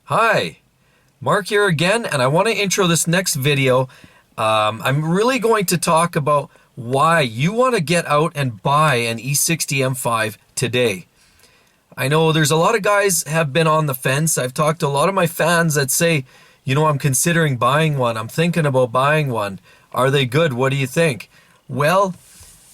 Hi, Mark here again, and I want to intro this next video. I'm really going to talk about why you want to get out and buy an E60 M5 today. I know there's a lot of guys have been on the fence. I've talked to a lot of my fans that say, I'm considering buying one. I'm thinking about buying one. Are they good? What do you think? Well,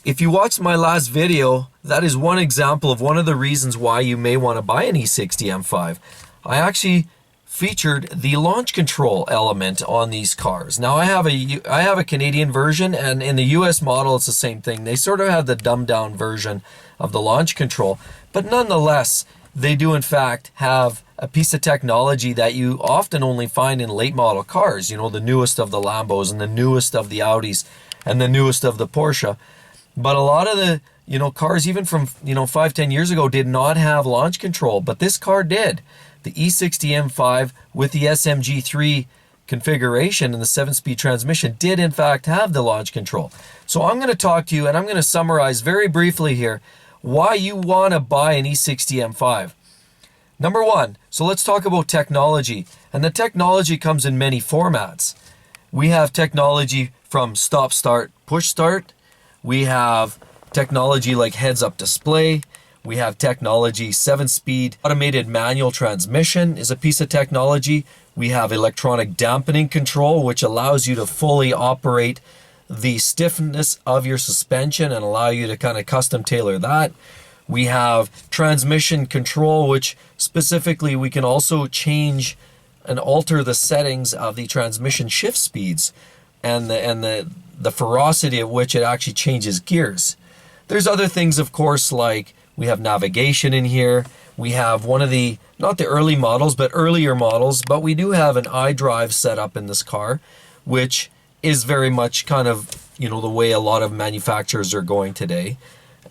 if you watched my last video, that is one example of one of the reasons why you may want to buy an E60 M5. I actually featured the launch control element on these cars. Now I have a Canadian version, and in the US model it's the same thing. They sort of have the dumbed down version of the launch control, but nonetheless they do in fact have a piece of technology that you often only find in late model cars, the newest of the Lambos and the newest of the Audis and the newest of the Porsche. But a lot of the cars even from 5-10 years ago did not have launch control, but this car did. The E60 M5 with the SMG3 configuration and the 7-speed transmission did in fact have the launch control. So I'm going to talk to you, and I'm going to summarize very briefly here why you want to buy an E60 M5. Number one, so let's talk about technology. And the technology comes in many formats. We have technology from stop start, push start. We have technology like heads-up display. We have technology 7-speed automated manual transmission is a piece of technology. We have electronic dampening control, which allows you to fully operate the stiffness of your suspension and allow you to kind of custom tailor that. We have transmission control, which specifically we can also change and alter the settings of the transmission shift speeds and the ferocity at which it actually changes gears. There's other things, of course, like we have navigation in here. We have one of the, not the early models, but earlier models, but we do have an iDrive set up in this car, which is very much kind of, the way a lot of manufacturers are going today.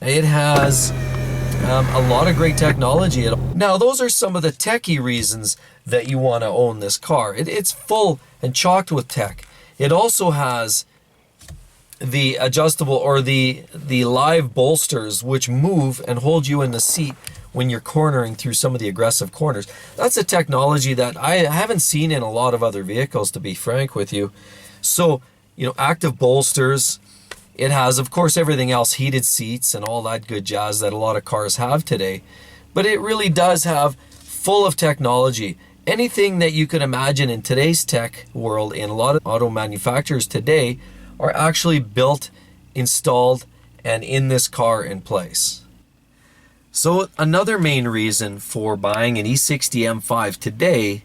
It has a lot of great technology. Now, those are some of the techie reasons that you want to own this car. It's full and chocked with tech. It also has the adjustable or the live bolsters, which move and hold you in the seat when you're cornering through some of the aggressive corners. That's a technology that I haven't seen in a lot of other vehicles, to be frank with you. So, active bolsters. It has, of course, everything else, heated seats and all that good jazz that a lot of cars have today. But it really does have full of technology. Anything that you can imagine in today's tech world, in a lot of auto manufacturers today, are actually built, installed, and in this car in place. So another main reason for buying an E60 M5 today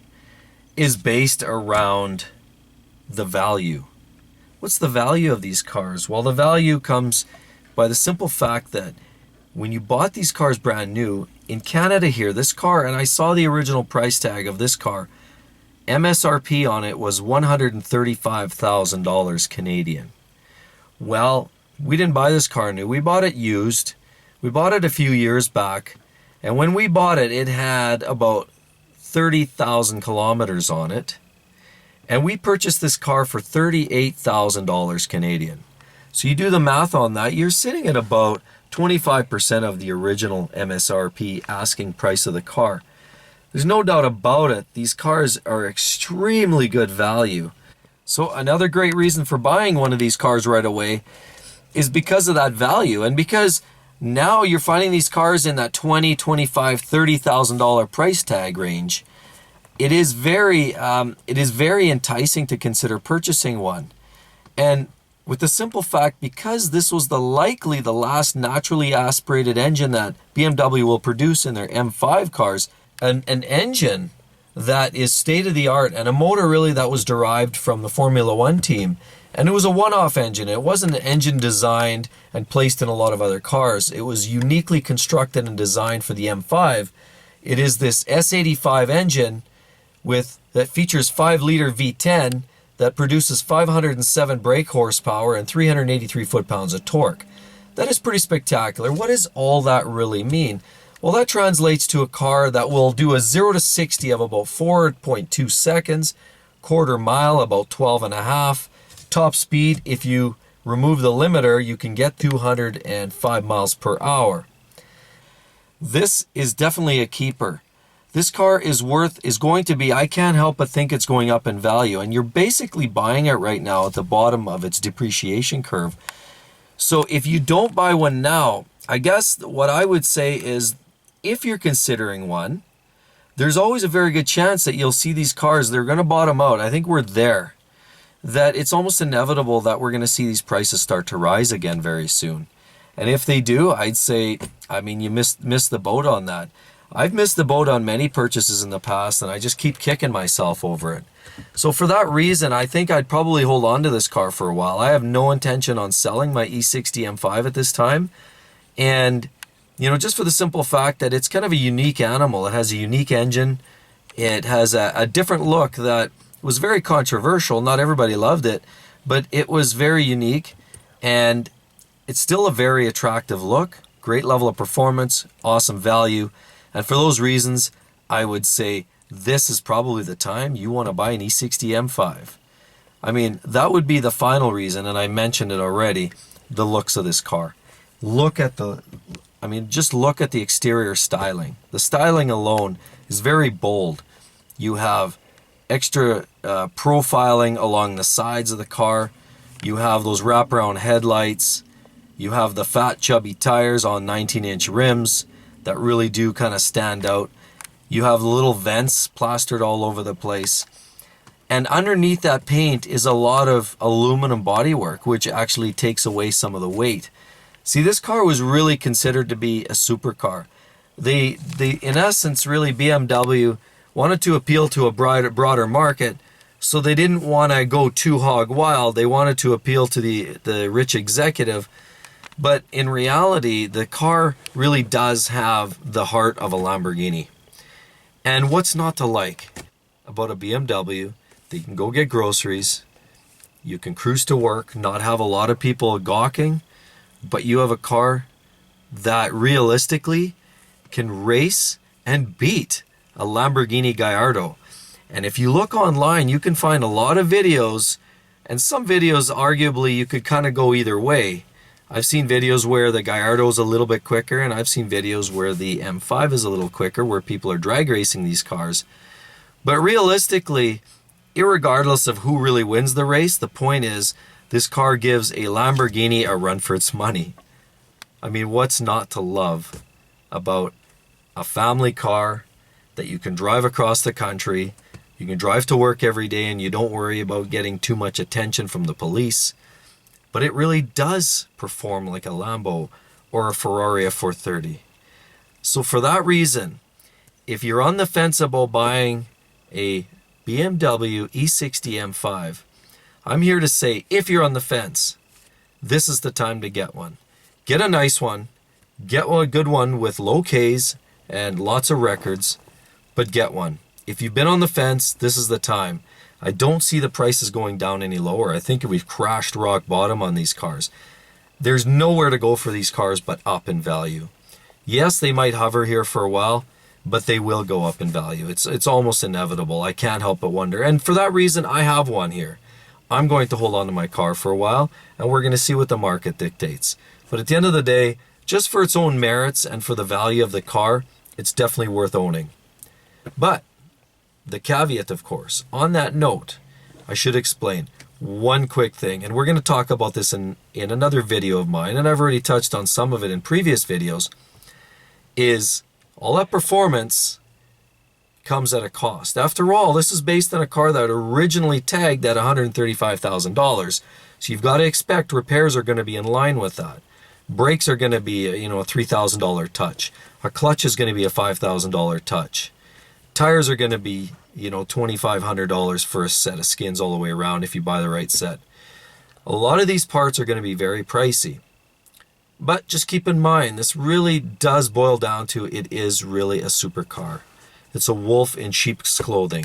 is based around the value. What's the value of these cars? Well, the value comes by the simple fact that when you bought these cars brand new, in Canada here, this car, and I saw the original price tag of this car, MSRP on it was $135,000 Canadian. Well, we didn't buy this car new. We bought it used. We bought it a few years back. And when we bought it, it had about 30,000 kilometers on it. And we purchased this car for $38,000 Canadian. So you do the math on that, you're sitting at about 25% of the original MSRP asking price of the car. There's no doubt about it, these cars are extremely good value. So another great reason for buying one of these cars right away is because of that value, and because now you're finding these cars in that $20,000, $25,000, $30,000 price tag range. It is very enticing to consider purchasing one. And with the simple fact, because this was likely the last naturally aspirated engine that BMW will produce in their M5 cars, an engine that is state-of-the-art and a motor really that was derived from the Formula One team. And it was a one-off engine. It wasn't an engine designed and placed in a lot of other cars. It was uniquely constructed and designed for the M5. It is this S85 engine that features 5-liter V10 that produces 507 brake horsepower and 383 foot-pounds of torque. That is pretty spectacular. What does all that really mean? Well, that translates to a car that will do a 0 to 60 of about 4.2 seconds, quarter mile about 12.5. Top speed, if you remove the limiter, you can get 205 miles per hour. This is definitely a keeper. this car is going to be, I can't help but think it's going up in value. And you're basically buying it right now at the bottom of its depreciation curve. So if you don't buy one now, I guess what I would say is, if you're considering one, there's always a very good chance that you'll see these cars, they're going to bottom out. I think we're there. That it's almost inevitable that we're going to see these prices start to rise again very soon. And if they do, I'd say, I mean, you missed the boat on that. I've missed the boat on many purchases in the past, and I just keep kicking myself over it. So for that reason, I think I'd probably hold on to this car for a while. I have no intention on selling my E60 M5 at this time. And, you know, just for the simple fact that it's kind of a unique animal. It has a unique engine. It has a different look that was very controversial. Not everybody loved it, but it was very unique. And it's still a very attractive look, great level of performance, awesome value. And for those reasons, I would say this is probably the time you want to buy an E60 M5. I mean, that would be the final reason, and I mentioned it already, the looks of this car. Look at just look at the exterior styling. The styling alone is very bold. You have extra profiling along the sides of the car. You have those wraparound headlights. You have the fat, chubby tires on 19-inch rims that really do kind of stand out. You have the little vents plastered all over the place. And underneath that paint is a lot of aluminum bodywork, which actually takes away some of the weight. See, this car was really considered to be a supercar. They in essence, really, BMW wanted to appeal to a broader market, so they didn't want to go too hog wild. They wanted to appeal to the rich executive. But in reality, the car really does have the heart of a Lamborghini. And what's not to like about a BMW? That you can go get groceries, you can cruise to work, not have a lot of people gawking, but you have a car that realistically can race and beat a Lamborghini Gallardo. And if you look online, you can find a lot of videos, and some videos arguably you could kind of go either way. I've seen videos where the Gallardo is a little bit quicker, and I've seen videos where the M5 is a little quicker, where people are drag racing these cars. But realistically, irregardless of who really wins the race, the point is this car gives a Lamborghini a run for its money. I mean, what's not to love about a family car that you can drive across the country, you can drive to work every day, and you don't worry about getting too much attention from the police? But it really does perform like a Lambo or a Ferrari F430. So for that reason, if you're on the fence about buying a BMW E60 M5, I'm here to say, if you're on the fence, this is the time to get one. Get a nice one. Get a good one with low Ks and lots of records, but get one. If you've been on the fence, this is the time. I don't see the prices going down any lower. I think we've crashed rock bottom on these cars. There's nowhere to go for these cars but up in value. Yes, they might hover here for a while, but they will go up in value. It's almost inevitable. I can't help but wonder. And for that reason, I have one here. I'm going to hold on to my car for a while, and we're going to see what the market dictates. But at the end of the day, just for its own merits and for the value of the car, it's definitely worth owning. But the caveat, of course, on that note, I should explain one quick thing, and we're going to talk about this in another video of mine, and I've already touched on some of it in previous videos, is all that performance comes at a cost. After all, this is based on a car that originally tagged at $135,000, so you've got to expect repairs are going to be in line with that. Brakes are going to be, a $3,000 touch. A clutch is going to be a $5,000 touch. Tires are going to be, $2,500 for a set of skins all the way around if you buy the right set. A lot of these parts are going to be very pricey. But just keep in mind, this really does boil down to it is really a supercar. It's a wolf in sheep's clothing.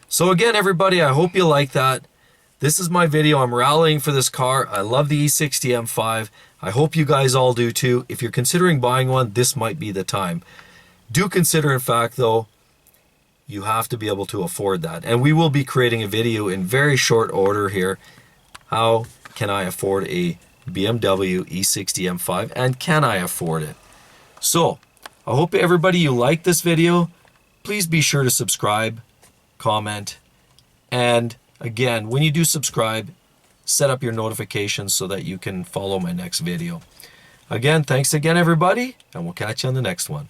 So again, everybody, I hope you like that. This is my video. I'm rallying for this car. I love the E60 M5. I hope you guys all do too. If you're considering buying one, this might be the time. Do consider, in fact, though, you have to be able to afford that. And we will be creating a video in very short order here. How can I afford a BMW E60 M5, and can I afford it? So, I hope everybody you like this video. please be sure to subscribe, comment, and again, when you do subscribe, set up your notifications so that you can follow my next video. Again, thanks again, everybody, and we'll catch you on the next one.